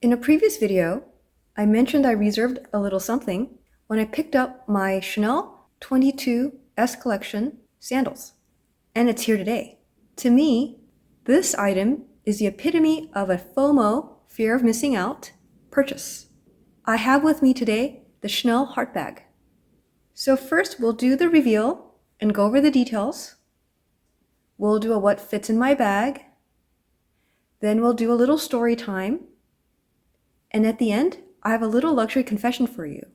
In a previous video, I mentioned I reserved a little something when I picked up my Chanel 22S collection sandals, and it's here today. To me, this item is the epitome of a FOMO, fear of missing out, purchase. I have with me today the Chanel heart bag. So first we'll do the reveal and go over the details. We'll do a what fits in my bag. Then we'll do a little story time. And at the end, I have a little luxury confession for you.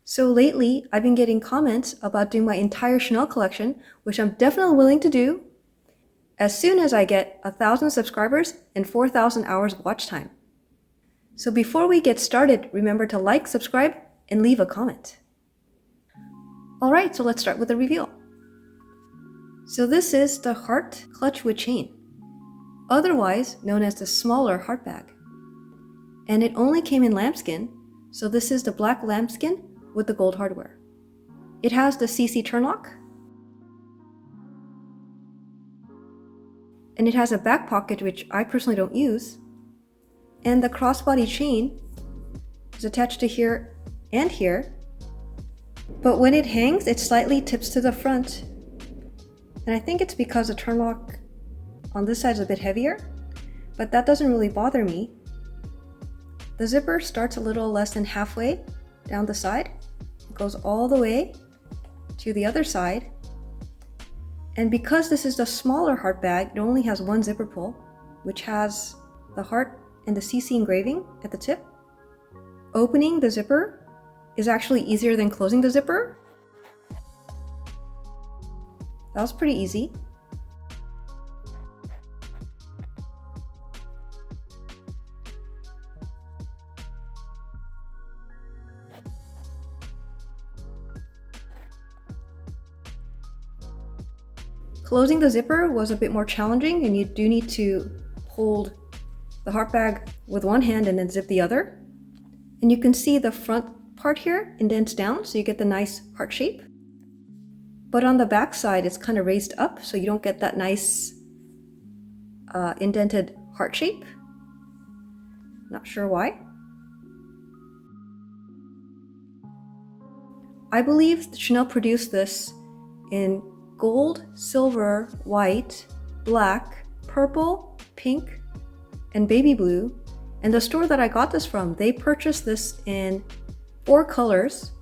So lately, I've been getting comments about doing my entire Chanel collection, which I'm definitely willing to do as soon as I get 1,000 subscribers and 4,000 hours of watch time. So before we get started, remember to like, subscribe, and leave a comment. All right, so let's start with the reveal. So this is the heart clutch with chain, otherwise known as the smaller heart bag. And it only came in lambskin, so this is the black lambskin with the gold hardware. It has the CC turn lock, and it has a back pocket, which I personally don't use, and the crossbody chain is attached to here and here, but when it hangs, it slightly tips to the front, and I think it's because the turn lock on this side is a bit heavier, but that doesn't really bother me. The zipper starts a little less than halfway down the side. It goes all the way to the other side. And because this is the smaller heart bag, it only has one zipper pull, which has the heart and the CC engraving at the tip. Opening the zipper is actually easier than closing the zipper. That was pretty easy. Closing the zipper was a bit more challenging, and you do need to hold the heart bag with one hand and then zip the other. And you can see the front part here indents down, so you get the nice heart shape. But on the back side, it's kind of raised up, so you don't get that nice indented heart shape. Not sure why. I believe Chanel produced this in gold, silver, white, black, purple, pink, and baby blue. And the store that I got this from, they purchased this in 4 colors,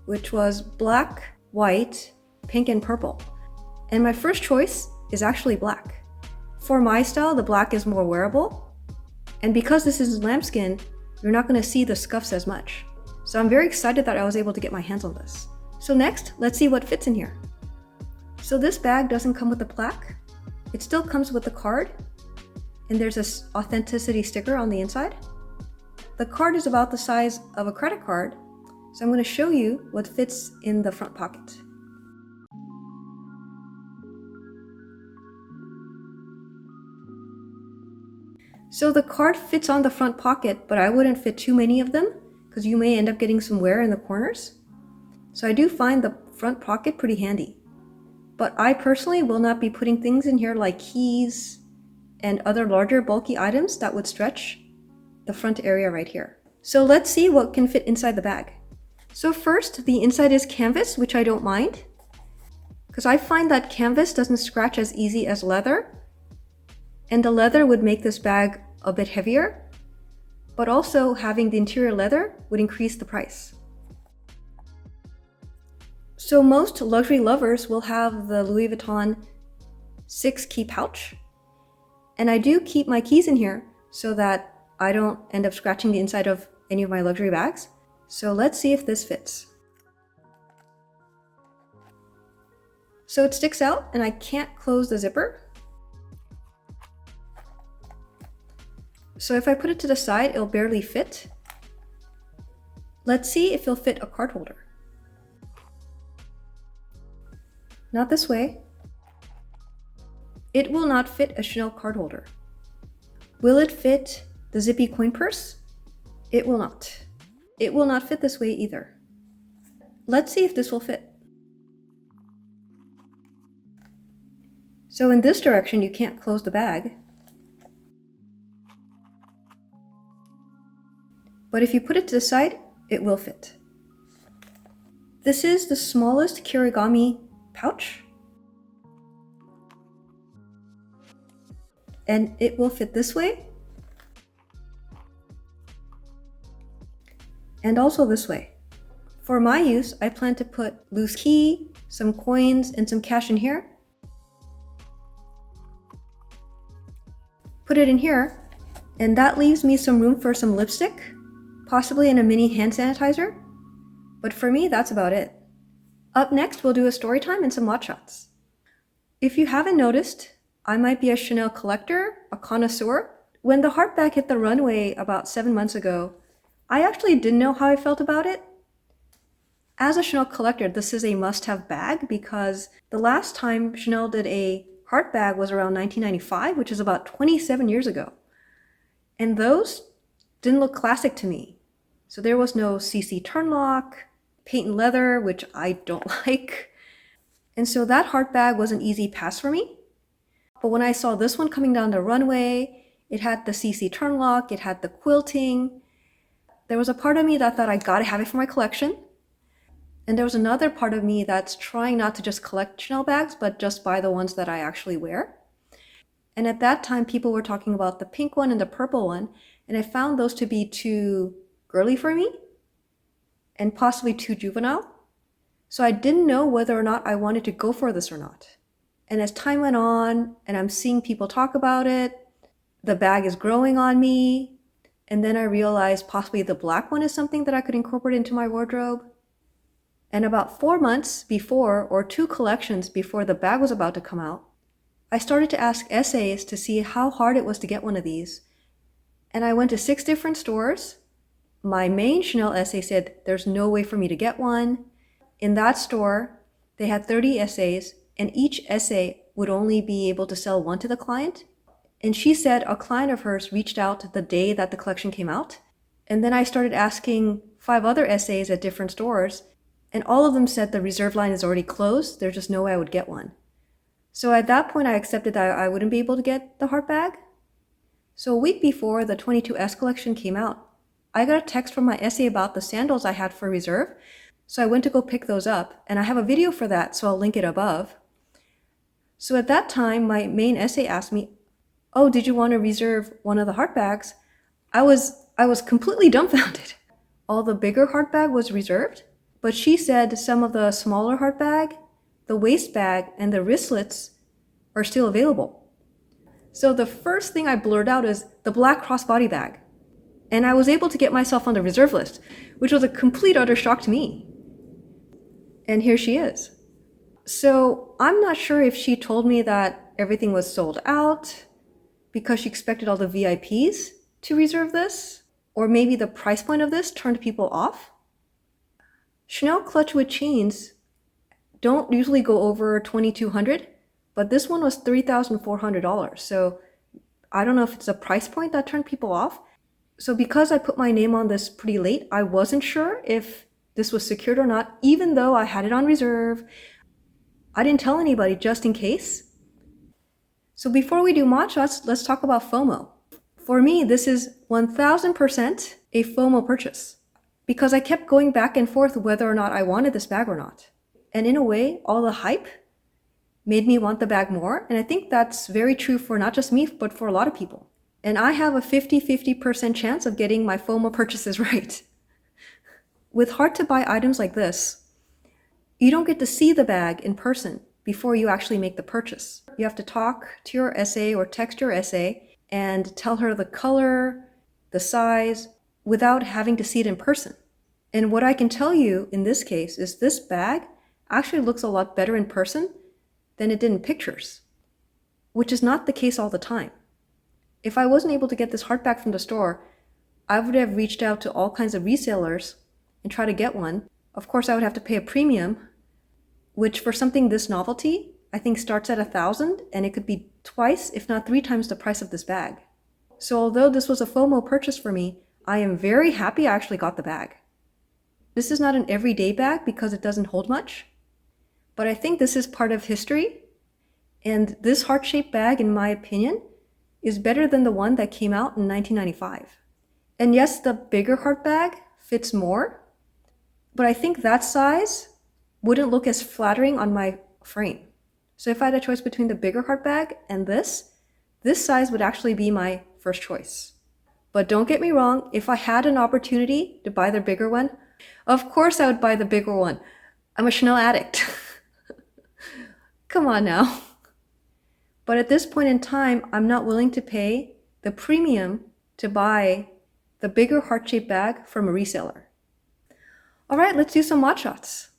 which was black, white, pink, and purple. And my first choice is actually black. For my style, the black is more wearable. And because this is lambskin, you're not going to see the scuffs as much. So I'm very excited that I was able to get my hands on this. So next, let's see what fits in here. So this bag doesn't come with a plaque. It still comes with the card, and there's this authenticity sticker on the inside. The card is about the size of a credit card, so I'm going to show you what fits in the front pocket. So the card fits on the front pocket, but I wouldn't fit too many of them because you may end up getting some wear in the corners. So I do find the front pocket pretty handy. But I personally will not be putting things in here like keys and other larger bulky items that would stretch the front area right here. So let's see what can fit inside the bag. So first, the inside is canvas, which I don't mind, because I find that canvas doesn't scratch as easy as leather, and the leather would make this bag a bit heavier, but also having the interior leather would increase the price. So most luxury lovers will have the Louis Vuitton 6-key pouch. And I do keep my keys in here so that I don't end up scratching the inside of any of my luxury bags. So let's see if this fits. So it sticks out and I can't close the zipper. So if I put it to the side, it'll barely fit. Let's see if it'll fit a card holder. Not this way. It will not fit a Chanel card holder. Will it fit the Zippy Coin Purse? It will not. It will not fit this way either. Let's see if this will fit. So in this direction, you can't close the bag. but if you put it to the side, it will fit. This is the smallest Kirigami pouch, and it will fit this way, and also this way. For my use, I plan to put loose key, some coins, and some cash in here. Put it in here, and that leaves me some room for some lipstick, possibly in a mini hand sanitizer. But for me, that's about it. Up next, we'll do a story time and some watch shots. If you haven't noticed, I might be a Chanel collector, a connoisseur. When the heart bag hit the runway about 7 months ago, I actually didn't know how I felt about it. As a Chanel collector, this is a must-have bag because the last time Chanel did a heart bag was around 1995, which is about 27 years ago. And those didn't look classic to me. So there was no CC turn lock, patent leather, which I don't like. And so that heart bag was an easy pass for me. But when I saw this one coming down the runway, it had the CC turn lock, it had the quilting. There was a part of me that thought I gotta have it for my collection. And there was another part of me that's trying not to just collect Chanel bags, but just buy the ones that I actually wear. And at that time, people were talking about the pink one and the purple one, and I found those to be too girly for me and possibly too juvenile. So I didn't know whether or not I wanted to go for this or not. And as time went on, and I'm seeing people talk about it, the bag is growing on me, and then I realized possibly the black one is something that I could incorporate into my wardrobe. And about 4 months before, or 2 collections before the bag was about to come out, I started to ask essays to see how hard it was to get one of these. And I went to 6 different stores. My main Chanel essay said there's no way for me to get one. In that store, they had 30 essays, and each essay would only be able to sell one to the client. And she said a client of hers reached out the day that the collection came out. And then I started asking 5 other essays at different stores, and all of them said the reserve line is already closed. There's just no way I would get one. So at that point, I accepted that I wouldn't be able to get the heart bag. So a week before the 22S collection came out, I got a text from my essay about the sandals I had for reserve. So I went to go pick those up, and I have a video for that, so I'll link it above. So at that time, my main essay asked me, "Oh, did you want to reserve one of the heart bags?" I was completely dumbfounded. All the bigger heart bag was reserved, but she said some of the smaller heart bag, the waist bag, and the wristlets are still available. So the first thing I blurred out is the black crossbody bag. And I was able to get myself on the reserve list, which was a complete utter shock to me. And here she is. So I'm not sure if she told me that everything was sold out because she expected all the VIPs to reserve this, or maybe the price point of this turned people off. Chanel clutch with chains don't usually go over $2,200, but this one was $3,400. So I don't know if it's a price point that turned people off. So because I put my name on this pretty late, I wasn't sure if this was secured or not, even though I had it on reserve. I didn't tell anybody just in case. So before we do mod shots, let's talk about FOMO. For me, this is 1000% a FOMO purchase because I kept going back and forth whether or not I wanted this bag or not. And in a way, all the hype made me want the bag more. And I think that's very true for not just me, but for a lot of people. And I have a 50-50% chance of getting my FOMO purchases right. With hard-to-buy items like this, you don't get to see the bag in person before you actually make the purchase. You have to talk to your essay or text your essay and tell her the color, the size, without having to see it in person. And what I can tell you in this case is this bag actually looks a lot better in person than it did in pictures, which is not the case all the time. If I wasn't able to get this heart bag from the store, I would have reached out to all kinds of resellers and try to get one. Of course, I would have to pay a premium, which for something this novelty, I think starts at $1,000, and it could be twice, if not 3 times the price of this bag. So although this was a FOMO purchase for me, I am very happy I actually got the bag. This is not an everyday bag because it doesn't hold much, but I think this is part of history, and this heart-shaped bag, in my opinion, is better than the one that came out in 1995. And yes, the bigger heart bag fits more, but I think that size wouldn't look as flattering on my frame. So if I had a choice between the bigger heart bag and this size would actually be my first choice. But don't get me wrong, if I had an opportunity to buy the bigger one, of course I would buy the bigger one. I'm a Chanel addict. Come on now. But at this point in time, I'm not willing to pay the premium to buy the bigger heart-shaped bag from a reseller. All right, let's do some mod shots.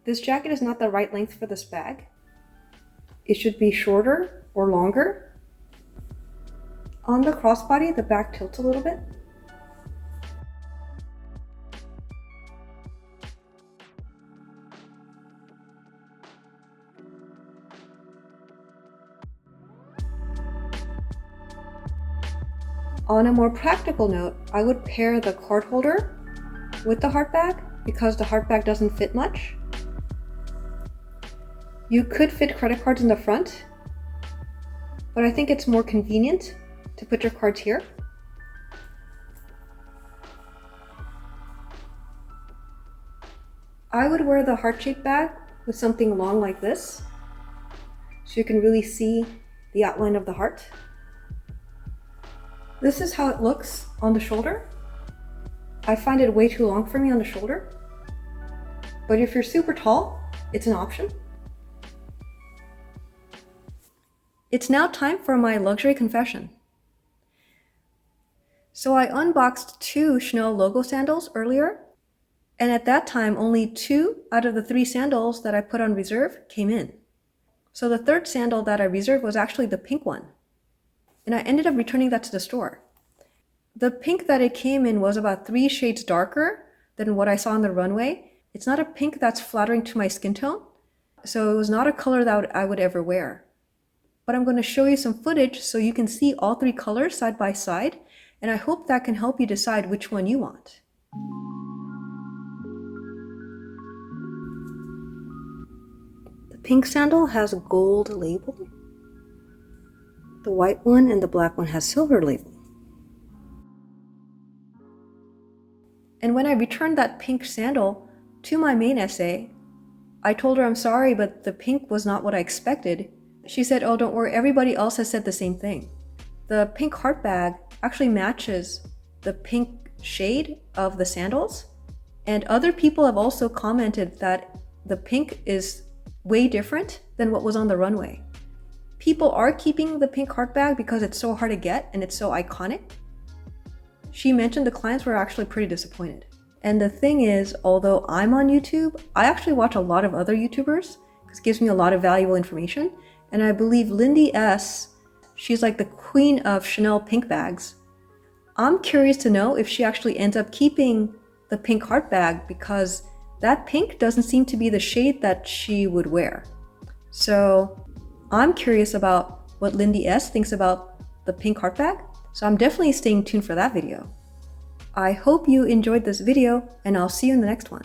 This jacket is not the right length for this bag. It should be shorter or longer. On the crossbody, the back tilts a little bit. On a more practical note, I would pair the card holder with the heart bag because the heart bag doesn't fit much. You could fit credit cards in the front, but I think it's more convenient to put your cards here. I would wear the heart-shaped bag with something long like this, so you can really see the outline of the heart. This is how it looks on the shoulder. I find it way too long for me on the shoulder, but if you're super tall, it's an option. It's now time for my luxury confession. So I unboxed 2 Chanel logo sandals earlier, and at that time only 2 out of the 3 sandals that I put on reserve came in. So the third sandal that I reserved was actually the pink one, and I ended up returning that to the store. The pink that it came in was about 3 shades darker than what I saw on the runway. It's not a pink that's flattering to my skin tone, so it was not a color that I would ever wear. But I'm going to show you some footage so you can see all 3 colors side by side, and I hope that can help you decide which one you want. The pink sandal has a gold label. The white one and the black one has silver label. And when I returned that pink sandal to my main essay, I told her I'm sorry, but the pink was not what I expected. She said, oh, don't worry, everybody else has said the same thing. The pink heart bag actually matches the pink shade of the sandals. And other people have also commented that the pink is way different than what was on the runway. People are keeping the pink heart bag because it's so hard to get and it's so iconic. She mentioned the clients were actually pretty disappointed. And the thing is, although I'm on YouTube, I actually watch a lot of other YouTubers because it gives me a lot of valuable information. And I believe LindieSs, she's like the queen of Chanel pink bags. I'm curious to know if she actually ends up keeping the pink heart bag because that pink doesn't seem to be the shade that she would wear. So I'm curious about what LindieSs thinks about the pink heart bag. So I'm definitely staying tuned for that video. I hope you enjoyed this video and I'll see you in the next one.